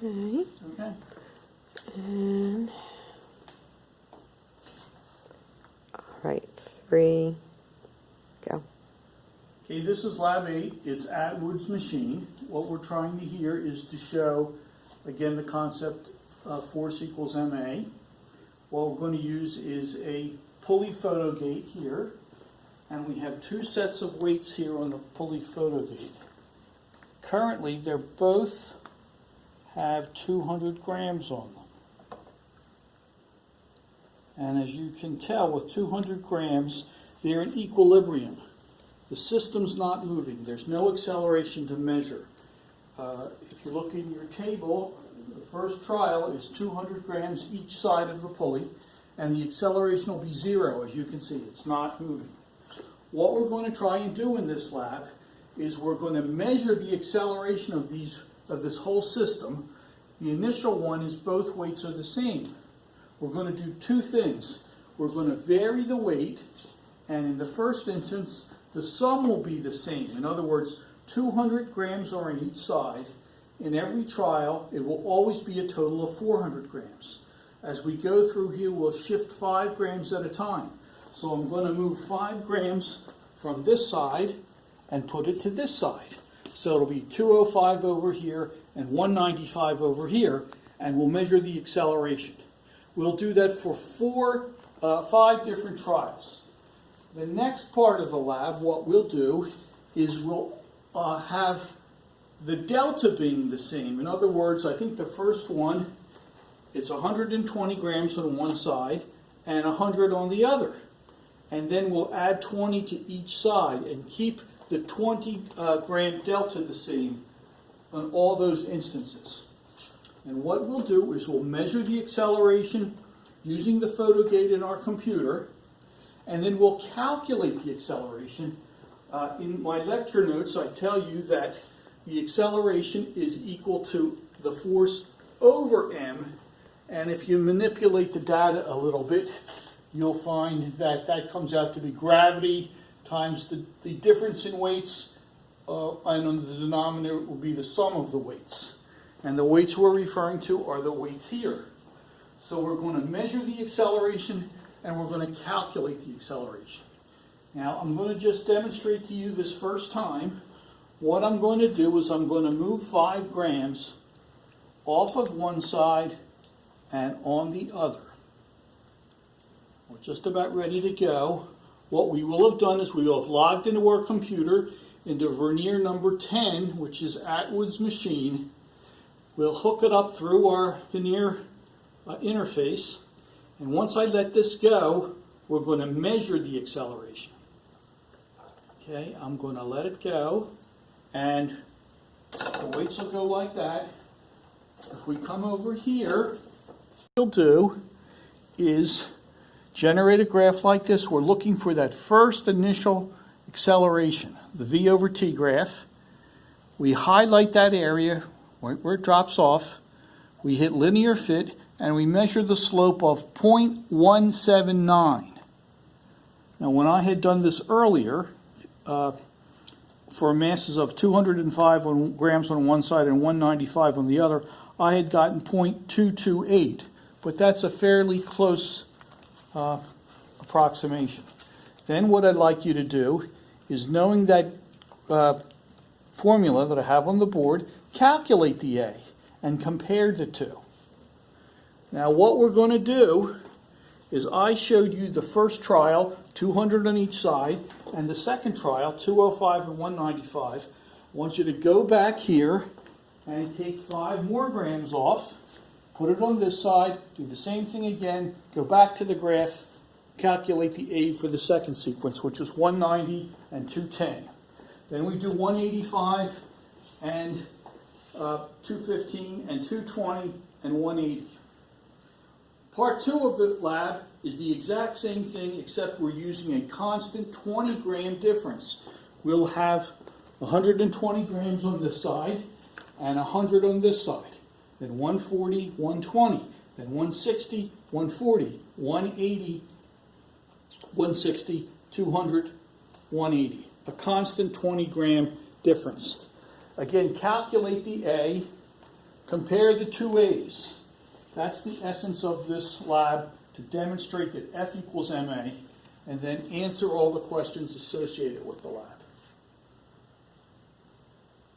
Okay. Okay. And all right, 3, go. Okay, this is lab 8. It's Atwood's machine. What we're trying to here is to show, again, the concept of force equals ma. What we're going to use is a pulley photo gate here, and we have 2 sets of weights here on the pulley photo gate. Currently, they both have 200 grams on them. And as you can tell, with 200 grams, they're in equilibrium. The system's not moving. There's no acceleration to measure. If you look in your table, the first trial is 200 grams each side of the pulley, and the acceleration will be 0. As you can see, it's not moving. What we're going to try and do in this lab is we're going to measure the acceleration of this whole system. The initial one is both weights are the same. We're going to do 2 things. We're going to vary the weight, and in the first instance, the sum will be the same. In other words, 200 grams are on each side. In every trial, it will always be a total of 400 grams. As we go through here, we'll shift 5 grams at a time. So I'm going to move 5 grams from this side and put it to this side. So it'll be 205 over here and 195 over here, and we'll measure the acceleration. We'll do that for 5 different trials. The next part of the lab, what we'll do is we'll have the delta being the same. In other words, I think the first one, it's 120 grams on one side and 100 on the other. And then we'll add 20 to each side and keep the 20 gram delta the same on all those instances. And what we'll do is we'll measure the acceleration using the photo gate in our computer, and then we'll calculate the acceleration. In my lecture notes, I tell you that the acceleration is equal to the force over m, and if you manipulate the data a little bit, you'll find that that comes out to be gravity times the difference in weights, and on the denominator will be the sum of the weights. And the weights we're referring to are the weights here. So we're going to measure the acceleration, and we're going to calculate the acceleration. Now, I'm going to just demonstrate to you this first time. What I'm going to do is I'm going to move 5 grams off of one side and on the other. We're just about ready to go. What we will have done is we will have logged into our computer into vernier number 10, which is Atwood's machine. We'll hook it up through our vernier interface, and once I let this go, we're going to measure the acceleration. Okay, I'm going to let it go, and the weights will go like that. If we come over here, what we'll do is generate a graph like this. We're looking for that first initial acceleration, the v over t graph. We highlight that area where it drops off. We hit linear fit, and we measure the slope of 0.179. Now, when I had done this earlier, for masses of 205 grams on one side and 195 on the other, I had gotten 0.228, but that's a fairly close approximation. Then what I'd like you to do is, knowing that formula that I have on the board, calculate the A and compare the two. Now what we're going to do is, I showed you the first trial, 200 on each side, and the second trial, 205 and 195. I want you to go back here and take 5 more grams off, put it on this side, do the same thing again, go back to the graph, calculate the A for the second sequence, which is 190 and 210. Then we do 185 and 215 and 220 and 180. Part 2 of the lab is the exact same thing, except we're using a constant 20 gram difference. We'll have 120 grams on this side and 100 on this side. Then 140, 120, then 160, 140, 180, 160, 200, 180. A constant 20 gram difference. Again, calculate the A, Compare the two A's. That's the essence of this lab, to demonstrate that F equals MA, and then answer all the questions associated with the lab.